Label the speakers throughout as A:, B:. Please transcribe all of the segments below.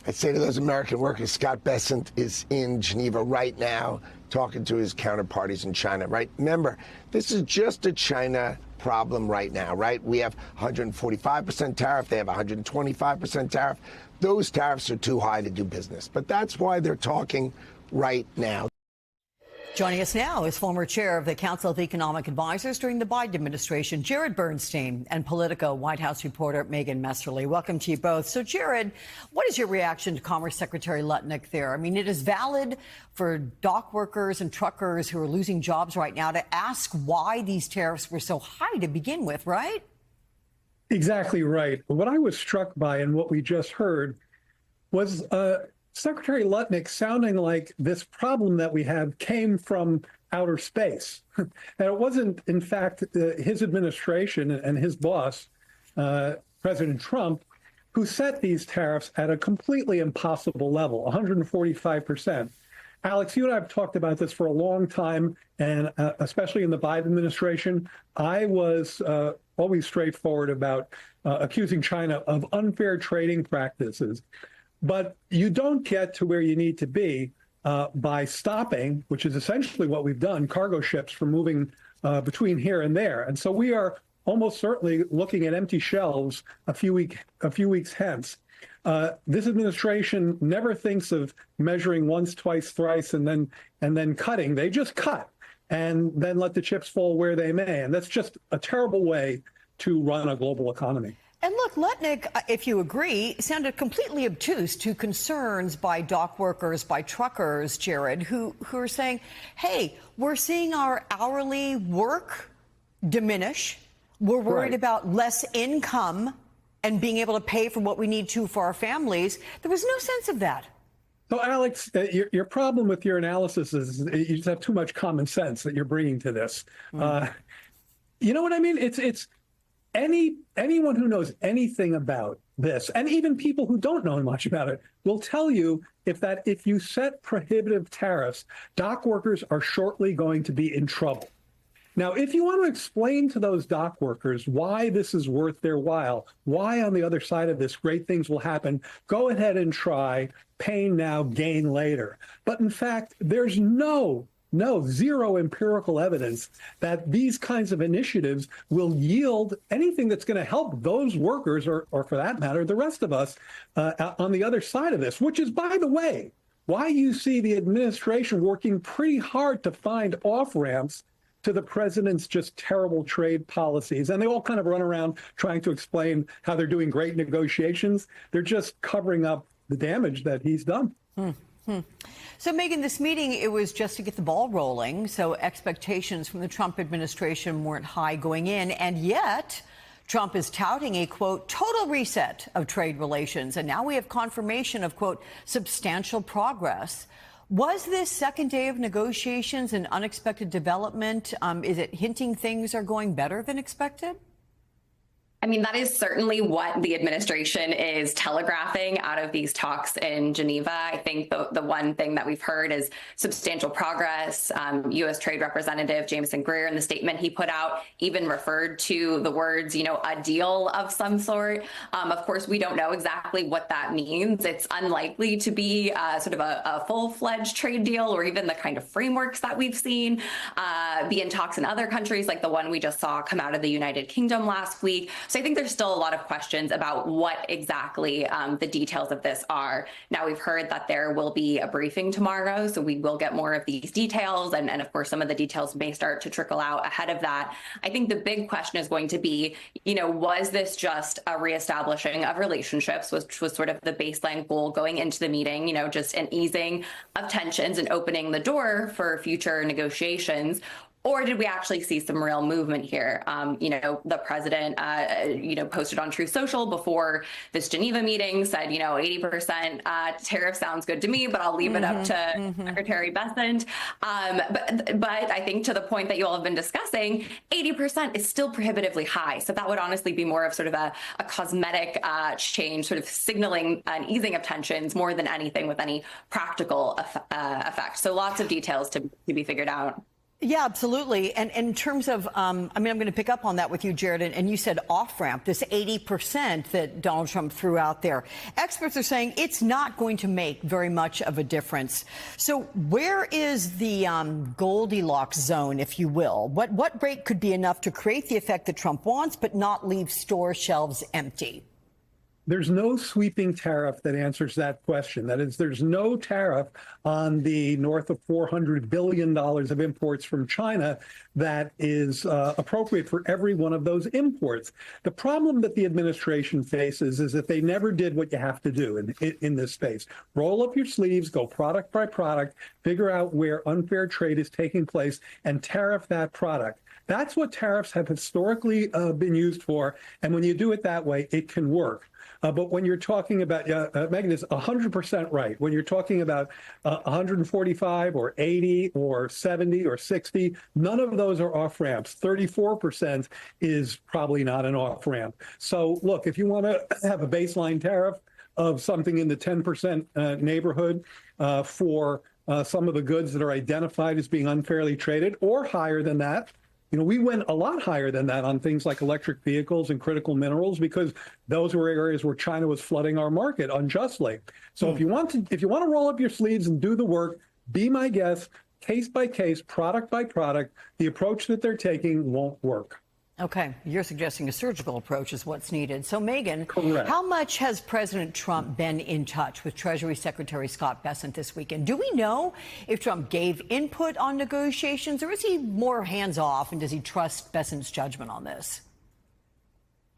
A: I say to those American workers, Scott Bessent is in Geneva right now talking to his counterparties in China, right? Remember, this is just a China problem right now, right? We have 145% tariff. They have 125% tariff. Those tariffs are too high to do business. But that's why they're talking right now.
B: Joining us now is former chair of the Council of Economic Advisors during the Biden administration, Jared Bernstein, and Politico White House reporter Megan Messerly. Welcome to you both. So, Jared, what is your reaction to Commerce Secretary Lutnick there? I mean, it is valid for dock workers and truckers who are losing jobs right now to ask why these tariffs were so high to begin with, right?
C: Exactly right. What I was struck by and what we just heard was Secretary Lutnick sounding like this problem that we have came from outer space. And it wasn't, in fact, his administration and his boss, President Trump, who set these tariffs at a completely impossible level, 145%. Alex, you and I have talked about this for a long time, and especially in the Biden administration, I was always straightforward about accusing China of unfair trading practices. But you don't get to where you need to be by stopping, which is essentially what we've done, cargo ships from moving between here and there. And so we are almost certainly looking at empty shelves a few weeks hence. This administration never thinks of measuring once, twice, thrice, and then cutting. They just cut and then let the chips fall where they may. And that's just a terrible way to run a global economy.
B: And look, Lutnick, if you agree, sounded completely obtuse to concerns by dock workers, by truckers, Jared, who are saying, hey, we're seeing our hourly work diminish. We're worried about less income and being able to pay for what we need to for our families. There was no sense of that.
C: So, Alex, your problem with your analysis is you just have too much common sense that you're bringing to this. You know what I mean? It's anyone who knows anything about this, and even people who don't know much about it, will tell you if you set prohibitive tariffs, dock workers are shortly going to be in trouble. Now, if you want to explain to those dock workers why this is worth their while, why on the other side of this great things will happen, go ahead and try pain now, gain later. But in fact, there's zero empirical evidence that these kinds of initiatives will yield anything that's going to help those workers or for that matter, the rest of us on the other side of this, which is, by the way, why you see the administration working pretty hard to find off-ramps to the president's just terrible trade policies. And they all kind of run around trying to explain how they're doing great negotiations. They're just covering up the damage that he's done.
B: So, Megan, this meeting, it was just to get the ball rolling. So expectations from the Trump administration weren't high going in. And yet Trump is touting a, quote, total reset of trade relations. And now we have confirmation of, quote, substantial progress. Was this second day of negotiations an unexpected development? Is it hinting things are going better than expected?
D: I mean, that is certainly what the administration is telegraphing out of these talks in Geneva. I think the one thing that we've heard is substantial progress. U.S. Trade Representative Jameson Greer, in the statement he put out, even referred to the words, a deal of some sort. Of course, we don't know exactly what that means. It's unlikely to be sort of a full-fledged trade deal or even the kind of frameworks that we've seen be in talks in other countries, like the one we just saw come out of the United Kingdom last week. So I think there's still a lot of questions about what exactly the details of this are. Now, we've heard that there will be a briefing tomorrow, so we will get more of these details. And of course, some of the details may start to trickle out ahead of that. I think the big question is going to be, was this just a reestablishing of relationships, which was sort of the baseline goal going into the meeting, just an easing of tensions and opening the door for future negotiations? Or did we actually see some real movement here? The president, posted on Truth Social before this Geneva meeting, said, 80% tariff sounds good to me, but I'll leave it up to Secretary Bessent. But I think to the point that you all have been discussing, 80% is still prohibitively high. So that would honestly be more of sort of a cosmetic change, sort of signaling an easing of tensions more than anything with any practical effect. So lots of details to be figured out.
B: Yeah, absolutely. And in terms of, I'm going to pick up on that with you, Jared. And you said off-ramp, this 80% that Donald Trump threw out there. Experts are saying it's not going to make very much of a difference. So where is the Goldilocks zone, if you will? What rate could be enough to create the effect that Trump wants, but not leave store shelves empty?
C: There's no sweeping tariff that answers that question. That is, there's no tariff on the north of $400 billion of imports from China that is appropriate for every one of those imports. The problem that the administration faces is that they never did what you have to do in this space. Roll up your sleeves, go product by product, figure out where unfair trade is taking place, and tariff that product. That's what tariffs have historically been used for. And when you do it that way, it can work. But when you're talking about, Megan is 100% right. When you're talking about 145 or 80 or 70 or 60, none of those are off ramps. 34% is probably not an off ramp. So look, if you want to have a baseline tariff of something in the 10% neighborhood for some of the goods that are identified as being unfairly traded, or higher than that. You know, we went a lot higher than that on things like electric vehicles and critical minerals because those were areas where China was flooding our market unjustly. So if you want to roll up your sleeves and do the work, be my guest, case by case, product by product, the approach that they're taking won't work.
B: Okay, you're suggesting a surgical approach is what's needed. So, Megan,
C: Correct.
B: How much has President Trump been in touch with Treasury Secretary Scott Bessent this weekend? Do we know if Trump gave input on negotiations, or is he more hands-off, and does he trust Bessent's judgment on this?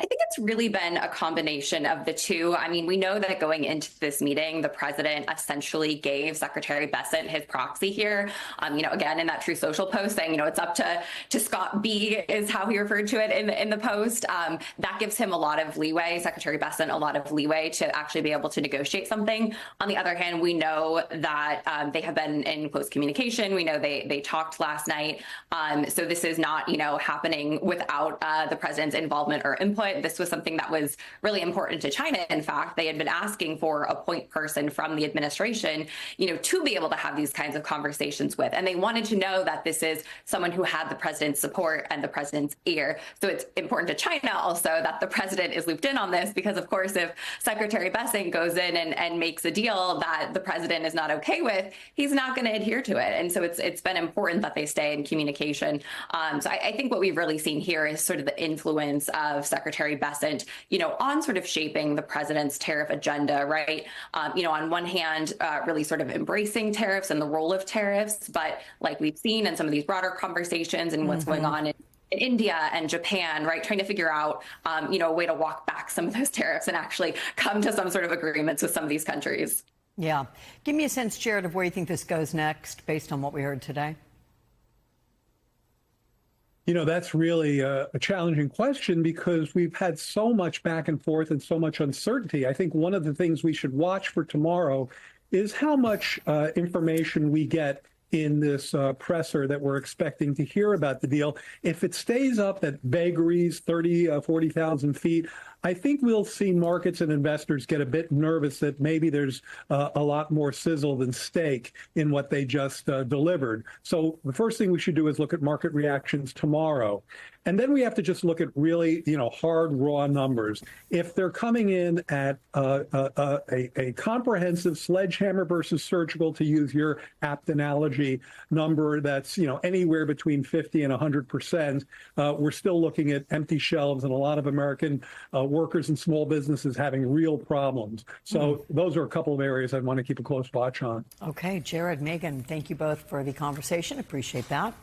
D: I think it's really been a combination of the two. I mean, we know that going into this meeting, the president essentially gave Secretary Bessent his proxy here. Again, in that Truth Social post saying, it's up to Scott B is how he referred to it in the post. That gives him a lot of leeway, Secretary Bessent, a lot of leeway to actually be able to negotiate something. On the other hand, we know that they have been in close communication. We know they talked last night. So this is not, happening without the president's involvement or input. This was something that was really important to China. In fact, they had been asking for a point person from the administration, to be able to have these kinds of conversations with. And they wanted to know that this is someone who had the president's support and the president's ear. So it's important to China also that the president is looped in on this, because of course, if Secretary Bessent goes in and makes a deal that the president is not okay with, he's not going to adhere to it. And so it's been important that they stay in communication. So I think what we've really seen here is sort of the influence of Secretary Bessent, on sort of shaping the president's tariff agenda, right? On one hand, really sort of embracing tariffs and the role of tariffs, but like we've seen in some of these broader conversations and what's going on in India and Japan, right? Trying to figure out, a way to walk back some of those tariffs and actually come to some sort of agreements with some of these countries.
B: Yeah. Give me a sense, Jared, of where you think this goes next based on what we heard today.
C: That's really a challenging question because we've had so much back and forth and so much uncertainty. I think one of the things we should watch for tomorrow is how much information we get in this presser that we're expecting to hear about the deal. If it stays up at vagaries 30, 40,000 feet, I think we'll see markets and investors get a bit nervous that maybe there's a lot more sizzle than steak in what they just delivered. So the first thing we should do is look at market reactions tomorrow. And then we have to just look at really, hard, raw numbers. If they're coming in at a comprehensive sledgehammer versus surgical, to use your apt analogy, number that's, anywhere between 50 and 100%, we're still looking at empty shelves and a lot of American workers and small businesses having real problems. So those are a couple of areas I want to keep a close watch on.
B: Okay, Jared, Megan, thank you both for the conversation. Appreciate that.